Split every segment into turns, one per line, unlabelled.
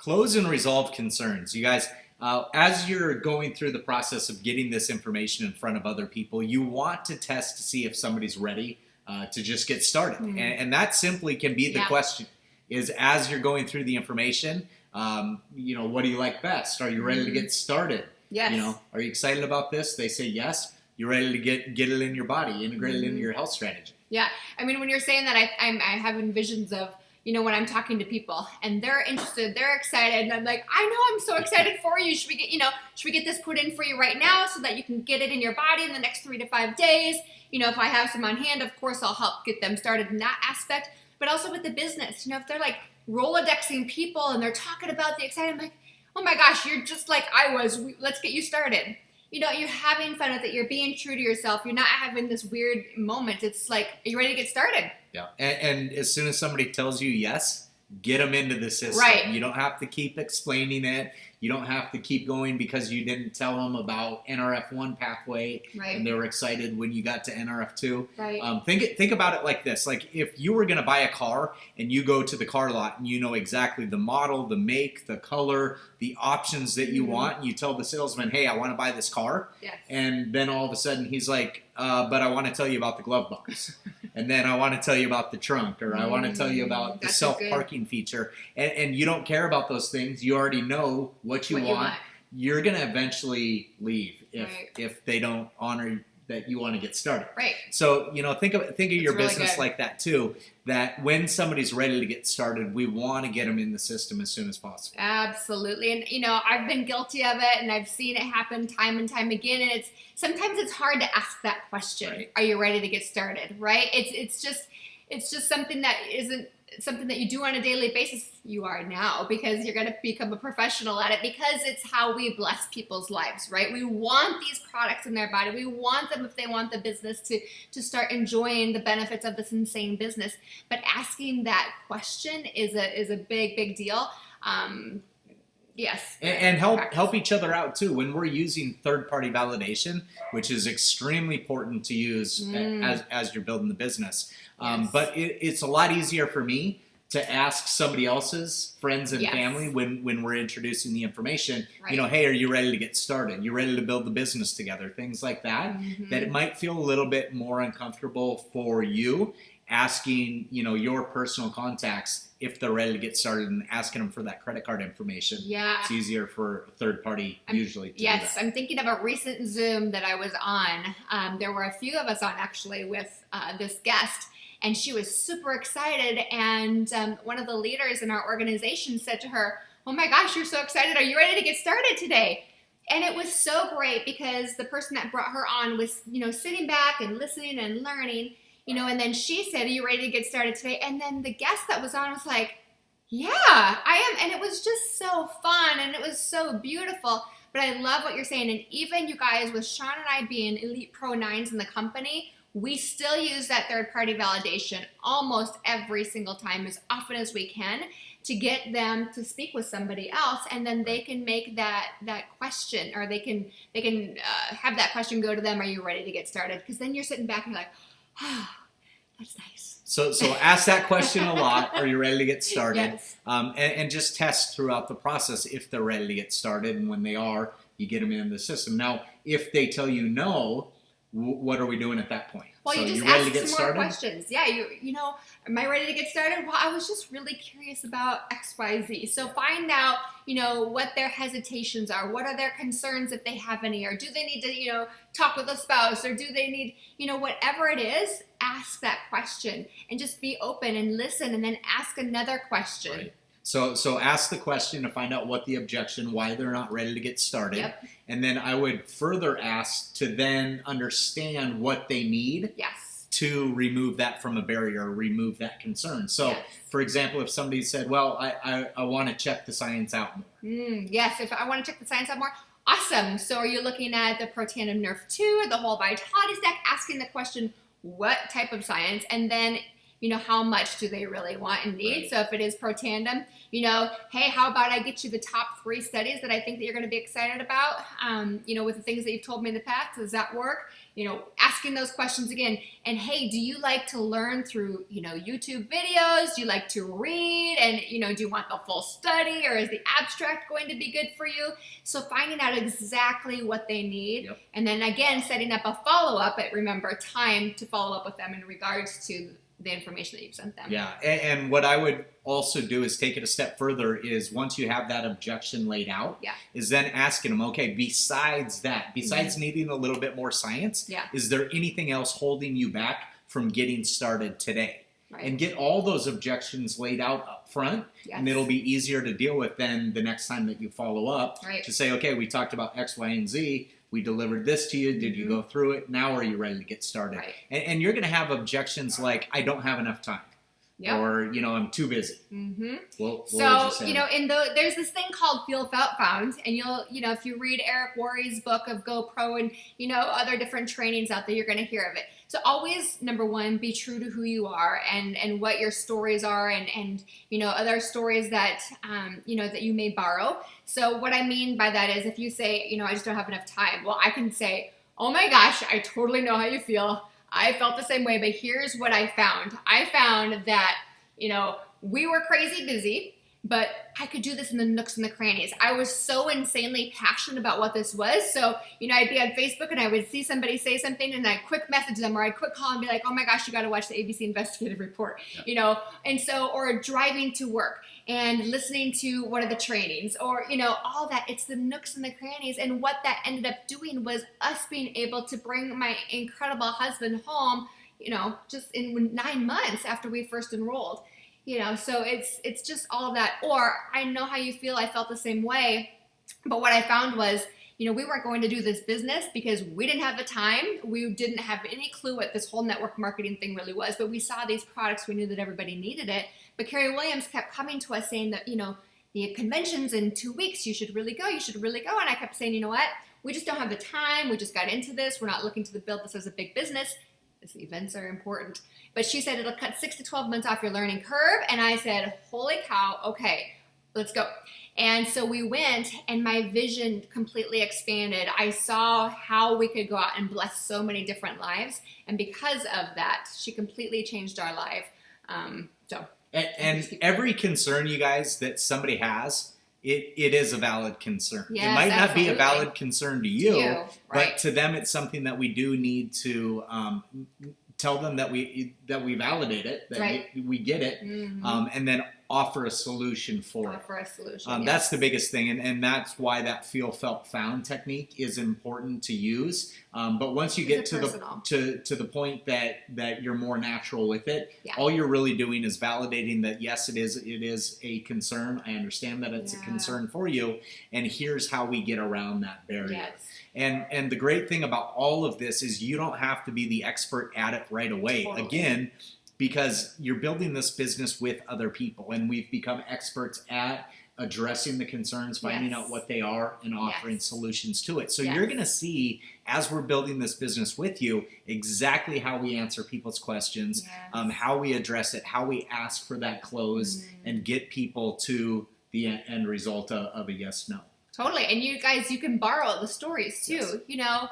Close and resolve concerns. You guys, as you're going through the process of getting this information in front of other people, you want to test to see if somebody's ready to just get started. And that simply can be the question, is as you're going through the information, what do you like best? Are you ready to get started?
Yes.
Are you excited about this? They say yes. You're ready to get it in your body, integrate it into your health strategy.
Yeah. I mean, when you're saying that, I have visions of, when I'm talking to people and they're interested, they're excited, and I'm like, I know, I'm so excited for you. Should we get this put in for you right now so that you can get it in your body in the next 3 to 5 days? If I have some on hand, of course, I'll help get them started in that aspect. But also with the business, if they're like Rolodexing people and they're talking about the excitement, I'm like, oh my gosh, you're just like I was. Let's get you started. You're having fun with it. You're being true to yourself. You're not having this weird moment. It's like, are you ready to get started?
Yeah. And as soon as somebody tells you yes, get them into the system.
Right.
You don't have to keep explaining it. You don't have to keep going because you didn't tell them about NRF1 pathway,
right,
and they were excited when you got to NRF2.
Right.
Think about it like this. Like if you were going to buy a car and you go to the car lot and you know exactly the model, the make, the color, the options that you want, and you tell the salesman, hey, I want to buy this car.
Yes.
And then all of a sudden he's like, but I want to tell you about the glove box. And then I want to tell you about the trunk, or I want to tell you about the self-parking feature. And you don't care about those things. You already know what you want. You're going to eventually leave if they don't honor that you want to get started.
Right.
So, think of your
really
business
good.
like that too, that when somebody's ready to get started, we want to get them in the system as soon as possible.
Absolutely. And, I've been guilty of it, and I've seen it happen time and time again. And sometimes it's hard to ask that question. Right. Are you ready to get started? Right. It's just something that isn't something that you do on a daily basis. You are now, because you're going to become a professional at it, because it's how we bless people's lives, right? We want these products in their body. We want them, if they want the business, to start enjoying the benefits of this insane business. But asking that question is a big deal. Yes.
And help each other out too. When we're using third-party validation, which is extremely important to use as you're building the business. But it's a lot easier for me to ask somebody else's friends and family when we're introducing the information, hey, are you ready to get started? You ready to build the business together? Things like that, that it might feel a little bit more uncomfortable for you asking, your personal contacts if they're ready to get started, and asking them for that credit card information.
Yeah.
It's easier for a third party usually to do that.
I'm thinking of a recent Zoom that I was on. There were a few of us on actually with this guest, and she was super excited. And one of the leaders in our organization said to her, oh my gosh, you're so excited. Are you ready to get started today? And it was so great because the person that brought her on was, sitting back and listening and learning, and then she said, are you ready to get started today? And then the guest that was on was like, yeah, I am. And it was just so fun, and it was so beautiful. But I love what you're saying. And even you guys, with Shawn and I being elite pro 9s in the company, we still use that third-party validation almost every single time, as often as we can, to get them to speak with somebody else, and then they can make that question, or they can have that question go to them. Are you ready to get started? Because then you're sitting back and you're like, oh, that's nice.
So ask that question a lot. Are you ready to get started?
Yes.
And just test throughout the process if they're ready to get started, and when they are, you get them in the system. Now, if they tell you no, what are we doing at that point?
Well,
so
you just
ready
ask
to get
some
started?
more questions. Yeah, am I ready to get started? Well, I was just really curious about X, Y, Z. So find out, what their hesitations are. What are their concerns, if they have any? Or do they need to, talk with a spouse? Or do they need, whatever it is, ask that question and just be open and listen, and then ask another question.
Right. So ask the question to find out what the objection, why they're not ready to get started.
Yep.
And then I would further ask to then understand what they need.
Yes.
To remove that from a barrier, or remove that concern. So, for example, if somebody said, well, I want to check the science out more.
Yes, if I want to check the science out more, awesome. So are you looking at the Protandim Nerf 2, the whole vitality stack, asking the question, what type of science? And then, how much do they really want and need? Right. So if it is Protandim, hey, how about I get you the top 3 studies that I think that you're going to be excited about, with the things that you've told me in the past. Does that work? asking those questions again. And hey, do you like to learn through, YouTube videos? Do you like to read? And, do you want the full study, or is the abstract going to be good for you? So finding out exactly what they need.
Yep.
And then again, setting up a follow-up, but remember, time to follow up with them in regards to the information that you've sent them.
Yeah, and what I would also do is take it a step further is once you have that objection laid out, is then asking them, okay, besides needing a little bit more science, is there anything else holding you back from getting started today? Right. And get all those objections laid out up front, and it'll be easier to deal with then the next time that you follow up to say, okay, we talked about X, Y, and Z. We delivered this to you. Did you go through it? Now are you ready to get started? Right. And you're going to have objections like, I don't have enough time. Yep. Or, I'm too busy. Mm-hmm. There's this thing called Feel, Felt, Found. And if you read Eric Worre's book of Go Pro and, other different trainings out there, you're going to hear of it. So always, number one, be true to who you are and what your stories are and other stories that, that you may borrow. So what I mean by that is if you say, I just don't have enough time. Well, I can say, oh my gosh, I totally know how you feel. I felt the same way, but here's what I found. I found that, we were crazy busy, but I could do this in the nooks and the crannies. I was so insanely passionate about what this was. So, I'd be on Facebook and I would see somebody say something and I'd quick message them or I'd quick call and be like, oh my gosh, you got to watch the ABC Investigative Report, or driving to work and listening to one of the trainings or, all that. It's the nooks and the crannies. And what that ended up doing was us being able to bring my incredible husband home, just in 9 months after we first enrolled. So it's just all of that. Or I know how you feel. I felt the same way. But what I found was, we weren't going to do this business because we didn't have the time. We didn't have any clue what this whole network marketing thing really was. But we saw these products. We knew that everybody needed it. But Carrie Williams kept coming to us saying that, the convention's in 2 weeks. You should really go. You should really go. And I kept saying, you know what? We just don't have the time. We just got into this. We're not looking to build this as a big business. These events are important. But she said it'll cut 6 to 12 months off your learning curve. And I said, holy cow, okay, let's go. And so we went and my vision completely expanded. I saw how we could go out and bless so many different lives. And because of that, she completely changed our life. And every concern, you guys, that somebody has, it is a valid concern.
Yes,
it might not
absolutely.
be a valid concern to you,
right.
but to them it's something that we do need to tell them that we validate it, that we get it, and then offer a solution for it.
Yes.
That's the biggest thing, and that's why that feel, felt, found technique is important to use. But once you get to the point that you're more natural with it, all you're really doing is validating that yes, it is a concern. I understand that it's a concern for you, and here's how we get around that barrier.
Yes.
And the great thing about all of this is you don't have to be the expert at it right away.
Totally.
Again, because you're building this business with other people, and we've become experts at addressing the concerns, finding out what they are, and offering solutions to it. So you're going to see, as we're building this business with you, exactly how we answer people's questions, how we address it, how we ask for that close, and get people to the end result of a yes, no.
Totally. And you guys, you can borrow the stories too.
Yes.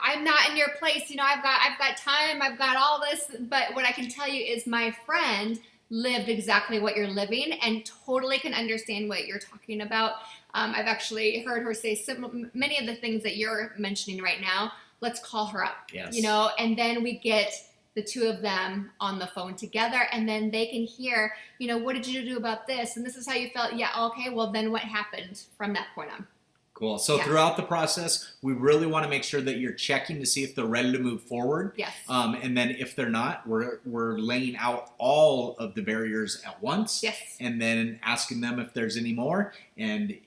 I'm not in your place. I've got time. I've got all this. But what I can tell you is my friend lived exactly what you're living and totally can understand what you're talking about. I've actually heard her say many of the things that you're mentioning right now. Let's call her up.
Yes.
And then we get the two of them on the phone together, and then they can hear, what did you do about this? And this is how you felt. Yeah, okay, well then what happened from that point on?
Cool. So throughout the process, we really want to make sure that you're checking to see if they're ready to move forward.
Yes.
And then if they're not, we're laying out all of the barriers at once.
Yes.
And then asking them if there's any more, and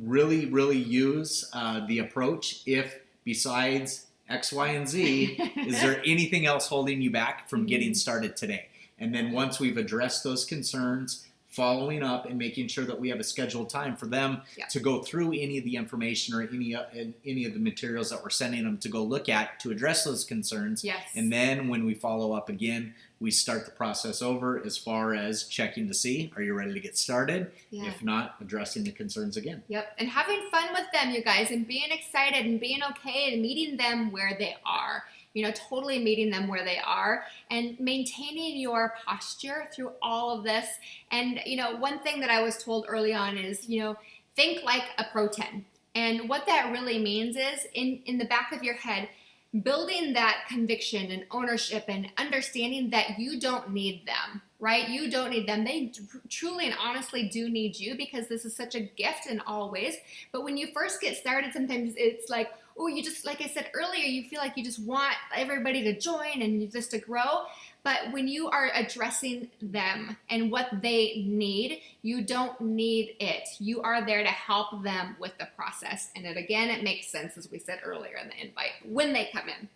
really, really use the approach if besides X, Y, and Z, is there anything else holding you back from getting started today? And then once we've addressed those concerns, following up and making sure that we have a scheduled time for them to go through any of the information or any of the materials that we're sending them to go look at to address those concerns.
Yes.
And then when we follow up again, we start the process over as far as checking to see, are you ready to get started?
Yeah.
If not, addressing the concerns again.
Yep. And having fun with them, you guys, and being excited and being okay and meeting them where they are. You know, totally meeting them where they are and maintaining your posture through all of this. And, you know, one thing that I was told early on is, you know, think like a Pro 10. And what that really means is in the back of your head, building that conviction and ownership and understanding that you don't need them, right? You don't need them. They truly and honestly do need you because this is such a gift in all ways. But when you first get started, sometimes it's like, oh, you just, like I said earlier, you feel like you just want everybody to join and just to grow. But when you are addressing them and what they need, you don't need it. You are there to help them with the process. And it, again, it makes sense, as we said earlier in the invite, when they come in.